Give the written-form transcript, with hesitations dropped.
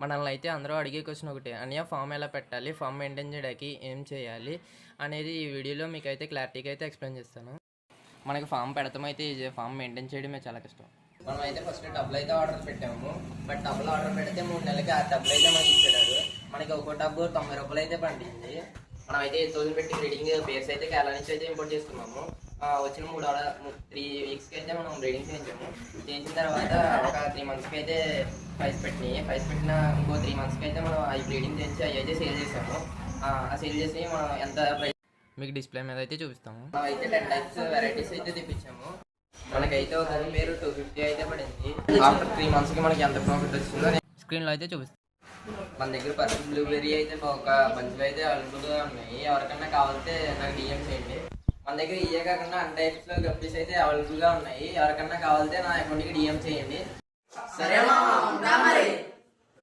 మనల్ని అయితే అందరూ అడిగే క్వశ్చన్ ఒకటే, అన్నయ్య ఫామ్ ఎలా పెట్టాలి, ఫామ్ మెయింటైన్ చేయడానికి ఏం చేయాలి అనేది ఈ వీడియోలో మీకు అయితే క్లారిటీగా అయితే ఎక్స్ప్లెయిన్ చేస్తాను. మనకి ఫామ్ పెడతాం అయితే ఈజీ, ఫామ్ మెయింటైన్ చేయడమే చాలా కష్టం. మనం అయితే ఫస్ట్ డబ్బులు అయితే ఆర్డర్ పెట్టాము. బట్ డబ్బులు ఆర్డర్ పెడితే 3 నెలలకి ఆ డబ్బులు అయితే మనకి ఇచ్చాడు. మనకి ఒక డబ్బు 90 రూపాయలు అయితే పండింది. మనం అయితే 8,000 పెట్టి బ్రీడింగ్ పేర్స్ అయితే కేరళ నుంచి అయితే ఇంపోర్ట్ చేసుకున్నాము. వచ్చిన 3 వీక్స్కి అయితే మనం బ్రీడింగ్ చేయించాము. చేయించిన తర్వాత ఒక 3 మంత్స్కి అయితే ప్రైస్ పెట్టిన ఇంకో 3 మంత్స్కి అయితే మనం అవి బ్రీడింగ్ చేయించి అవి అయితే సేల్ చేసాము. ఆ సేల్ చేసి మనం ఎంత ప్రైస్ మీకు డిస్ప్లే మీద అయితే చూపిస్తాము. మనం అయితే 10 టైప్స్ వెరైటీస్ అయితే తెప్పించాము. మనకైతే ఒక పేరు 250 అయితే పడింది. ఆఫ్టర్ 3 మంత్స్కి మనకి ఎంత ప్రాఫిట్ వచ్చిందో స్క్రీన్లో అయితే చూపిస్తాం. మన దగ్గర పర్ఫెక్ట్ బ్లూబెర్రీ అయితే ఒక బంచ్లో అయితే అవైలబుల్గా ఉన్నాయి. ఎవరికన్నా కావాలంటే నాకు డిఎం చేయండి. మన దగ్గర ఇవే కాకుండా అన్ని టైప్స్లో గప్పీస్ అయితే అవైలబుల్గా ఉన్నాయి. ఎవరికన్నా కావాలంటే నా అకౌంట్కి డిఎం చేయండి. సరే.